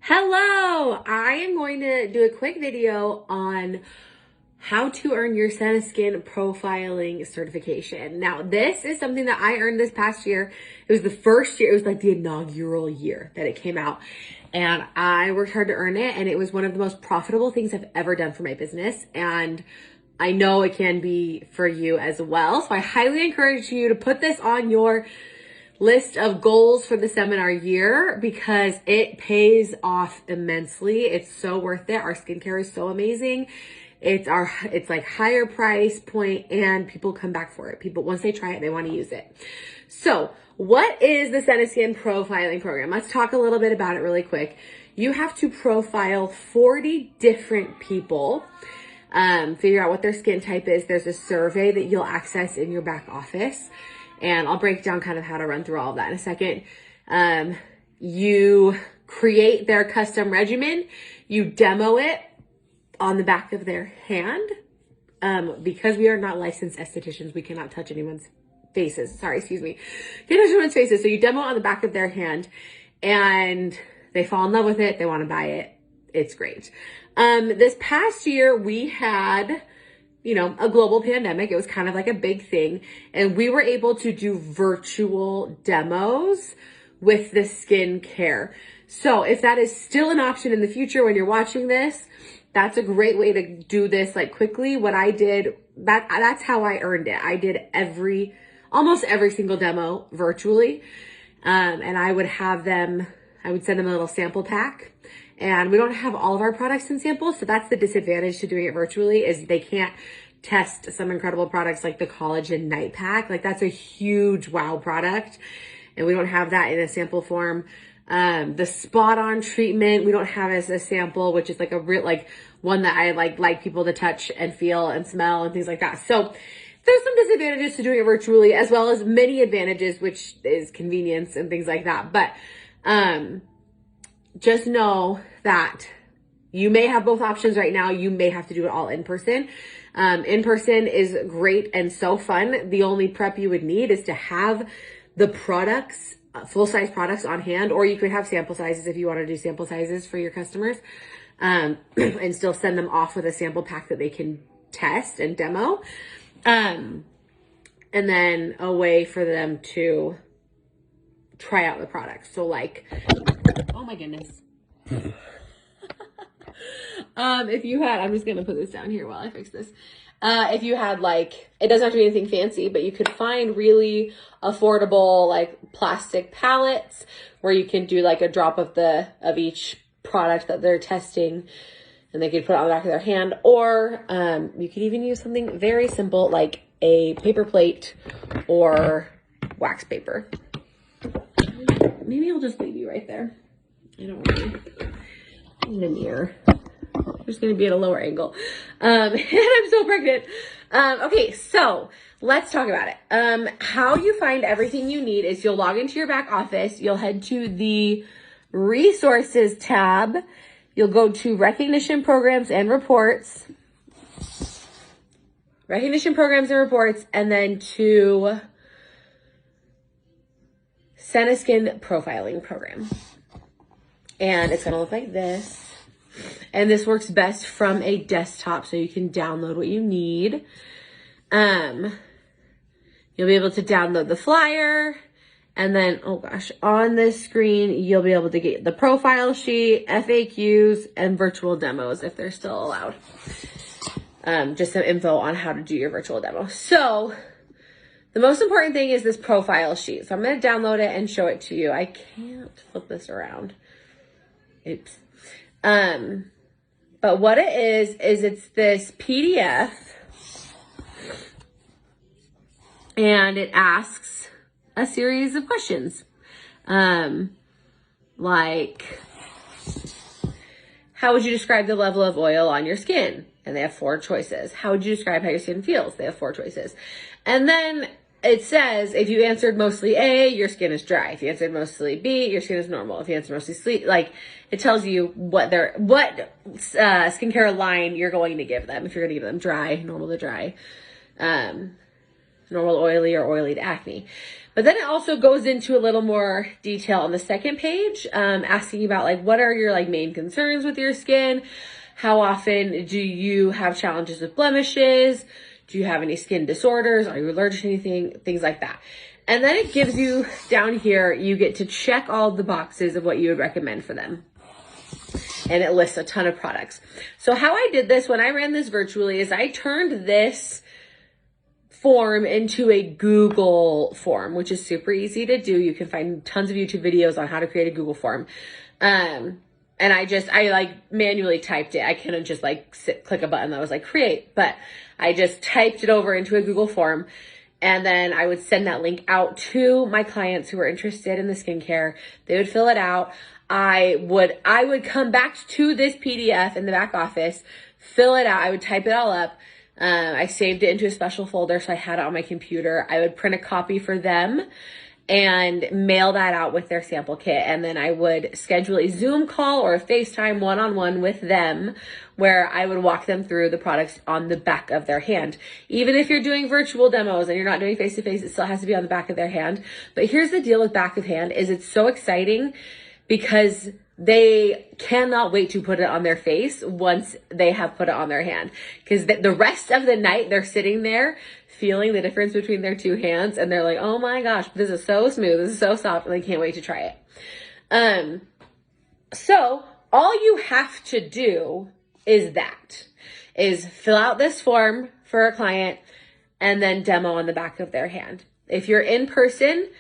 Hello, I am going to do a quick video on how to earn your SeneSkin profiling certification. Now, this is something that I earned this past year. It was the first year, it was like the inaugural year that it came out. And I worked hard to earn it, and it was one of the most profitable things I've ever done for my business. And I know it can be for you as well. So I highly encourage you to put this on your list of goals for the seminar year because it pays off immensely. It's so worth it. Our skincare is so amazing. It's like higher price point and people come back for it. People, once they try it, they want to use it. So what is the SeneSkin profiling program? Let's talk a little bit about it really quick. You have to profile 40 different people, figure out what their skin type is. There's a survey that you'll access in your back office. And I'll break down kind of how to run through all of that in a second. You create their custom regimen. You demo it on the back of their hand. Because we are not licensed estheticians, we cannot touch anyone's faces. Sorry, excuse me. Can't touch anyone's faces. So you demo it on the back of their hand and they fall in love with it. They want to buy it. It's great. This past year we had a global pandemic. It was kind of like a big thing. And we were able to do virtual demos with the skincare. So if that is still an option in the future when you're watching this, that's a great way to do this like quickly. What I did, that's how I earned it. I did almost every single demo virtually. And I would send them a little sample pack. And we don't have all of our products in samples. So that's the disadvantage to doing it virtually is they can't test some incredible products like the collagen night pack. Like that's a huge wow product. And we don't have that in a sample form. The spot on treatment, we don't have as a sample, which is like a real, like one that I like people to touch and feel and smell and things like that. So there's some disadvantages to doing it virtually as well as many advantages, which is convenience and things like that. But, just know that you may have both options right now. You may have to do it all in person. In person is great and so fun. The only prep you would need is to have the products, full-size products on hand, or you could have sample sizes if you want to do sample sizes for your customers, and still send them off with a sample pack that they can test and demo. And then a way for them to try out the products. So like, oh my goodness. If you had, I'm just going to put this down here while I fix this. If you had it doesn't have to be anything fancy, but you could find really affordable, plastic palettes where you can do a drop of each product that they're testing and they could put it on the back of their hand. Or, you could even use something very simple like a paper plate or wax paper. Maybe I'll just leave you right there. I don't want to in a mirror. I'm just going to be at a lower angle. And I'm so pregnant. Okay, so let's talk about it. How you find everything you need is you'll log into your back office. You'll head to the resources tab. You'll go to recognition programs and reports. Recognition programs and reports, and then to SeneSkin profiling program. And it's going to look like this. And this works best from a desktop, so you can download what you need. You'll be able to download the flyer. And then, oh gosh, on this screen, you'll be able to get the profile sheet, FAQs, and virtual demos if they're still allowed. Just some info on how to do your virtual demo. So the most important thing is this profile sheet. So I'm going to download it and show it to you. I can't flip this around. Oops. But what it is it's this PDF and it asks a series of questions. Like, how would you describe the level of oil on your skin? And they have 4 choices. How would you describe how your skin feels? They have 4 choices. And then it says, if you answered mostly A, your skin is dry. If you answered mostly B, your skin is normal. If you answered mostly C, it tells you what skincare line you're going to give them. If you're going to give them dry, normal to dry, normal oily, or oily to acne. But then it also goes into a little more detail on the second page, asking about like, what are your like main concerns with your skin? How often do you have challenges with blemishes? Do you have any skin disorders? Are you allergic to anything? Things like that. And then it gives you down here, you get to check all the boxes of what you would recommend for them. And it lists a ton of products. So how I did this when I ran this virtually is I turned this form into a Google form, which is super easy to do. You can find tons of YouTube videos on how to create a Google form. And I like manually typed it. I couldn't just like click a button that was like create, but I just typed it over into a Google form. And then I would send that link out to my clients who were interested in the skincare. They would fill it out. I would come back to this PDF in the back office, fill it out. I would type it all up. I saved it into a special folder, so I had it on my computer. I would print a copy for them and mail that out with their sample kit. And then I would schedule a Zoom call or a FaceTime one-on-one with them where I would walk them through the products on the back of their hand. Even if you're doing virtual demos and you're not doing face-to-face, it still has to be on the back of their hand. But here's the deal with back of hand is it's so exciting because they cannot wait to put it on their face once they have put it on their hand. Because the rest of the night, they're sitting there feeling the difference between their two hands. And they're like, oh my gosh, this is so smooth. This is so soft. And they can't wait to try it. So all you have to do is fill out this form for a client and then demo on the back of their hand. If you're in person,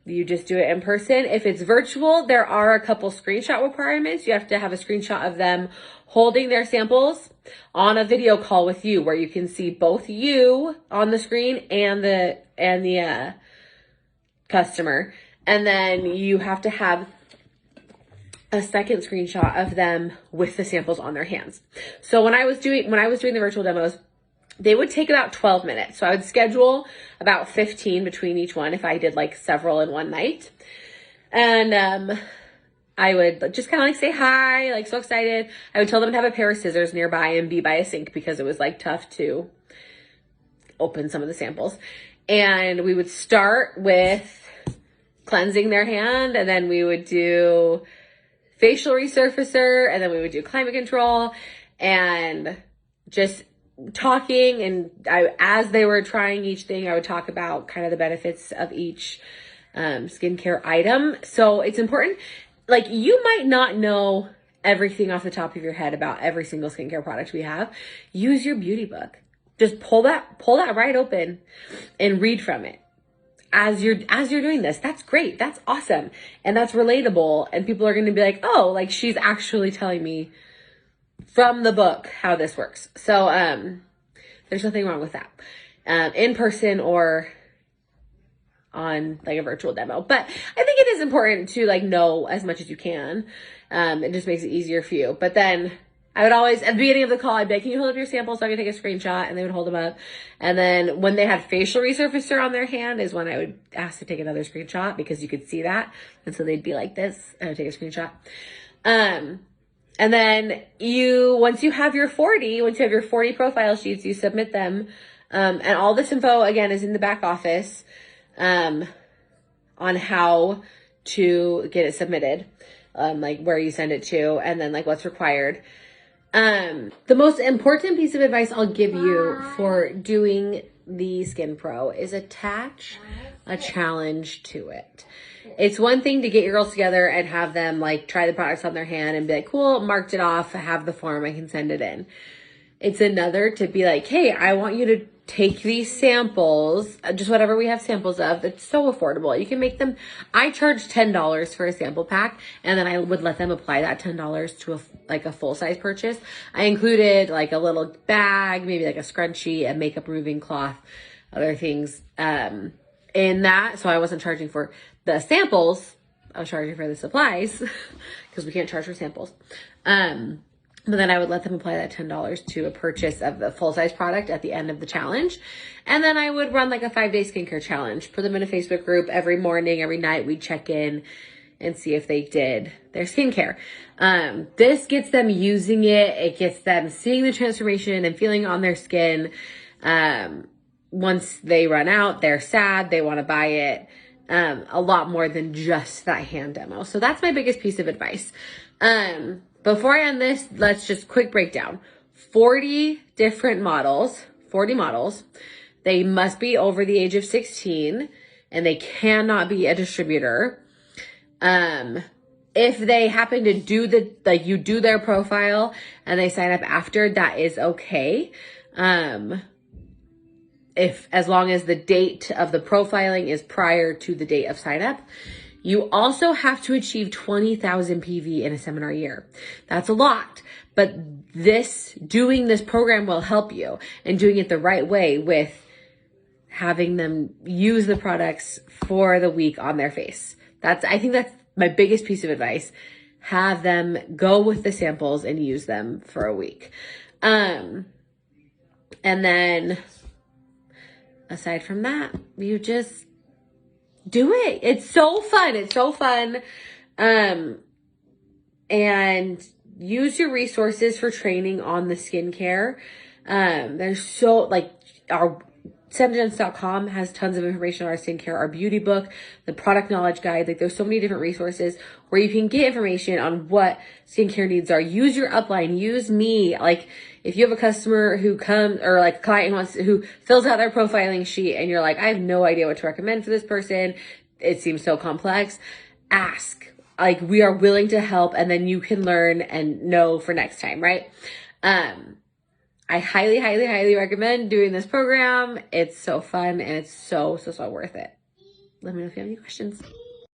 you just do it in person. If it's virtual, there are a couple screenshot requirements. You have to have a screenshot of them holding their samples on a video call with you where you can see both you on the screen and the customer. And then you have to have a second screenshot of them with the samples on their hands. So when I was doing the virtual demos, they would take about 12 minutes. So I would schedule about 15 between each one if I did like several in one night. And I would just kind of like say hi, like so excited. I would tell them to have a pair of scissors nearby and be by a sink because it was like tough to open some of the samples. And we would start with cleansing their hand, and then we would do facial resurfacer, and then we would do climate control, and just talking. And as they were trying each thing, I would talk about kind of the benefits of each skincare item. So it's important. Like, you might not know everything off the top of your head about every single skincare product we have. Use your beauty book. Just pull that right open and read from it as you're doing this. That's great. That's awesome. And that's relatable. And people are going to be like, oh, like she's actually telling me from the book how this works. So there's nothing wrong with that, in person or on like a virtual demo. But I think it is important to like know as much as you can. It just makes it easier for you. But then I would always, at the beginning of the call, I'd be like, can you hold up your sample so I can take a screenshot? And they would hold them up. And then when they had facial resurfacer on their hand is when I would ask to take another screenshot because you could see that. And so they'd be like this, and I'd take a screenshot. And then once you have your 40 profile sheets, you submit them. And all this info, again, is in the back office on how to get it submitted, like where you send it to, and then like what's required. The most important piece of advice I'll give you for doing the Skin Pro is attach a challenge to it. It's one thing to get your girls together and have them like try the products on their hand and be like, cool, marked it off, I have the form, I can send it in. It's another to be like, hey, I want you to take these samples, just whatever we have samples of. That's so affordable. You can make them. I charge $10 for a sample pack, and then I would let them apply that $10 to a full size purchase. I included like a little bag, maybe like a scrunchie, a makeup removing cloth, other things in that. So I wasn't charging for the samples. I was charging for the supplies because we can't charge for samples. But then I would let them apply that $10 to a purchase of the full-size product at the end of the challenge. And then I would run like a 5-day skincare challenge. Put them in a Facebook group every morning, every night. We'd check in and see if they did their skincare. This gets them using it. It gets them seeing the transformation and feeling on their skin. Once they run out, they're sad. They want to buy it. a lot more than just that hand demo. So that's my biggest piece of advice. Before I end this, let's just quick breakdown. 40 different models, 40 models. They must be over the age of 16 and they cannot be a distributor. If they happen to do you do their profile and they sign up after, that is okay. As long as the date of the profiling is prior to the date of sign up. You also have to achieve 20,000 PV in a seminar year. That's a lot, but doing this program will help you, and doing it the right way with having them use the products for the week on their face. I think that's my biggest piece of advice. Have them go with the samples and use them for a week. And then aside from that, you just do it. It's so fun. It's so fun. And use your resources for training on the skincare. There's our SeneSkin.com has tons of information on our skincare, our beauty book, the product knowledge guide. There's so many different resources where you can get information on what skincare needs are. Use your upline, use me. If you have a customer who comes, or a client who fills out their profiling sheet and you're like, I have no idea what to recommend for this person. It seems so complex. Ask. We are willing to help, and then you can learn and know for next time, right? I highly, highly, highly recommend doing this program. It's so fun and it's so, so, so worth it. Let me know if you have any questions.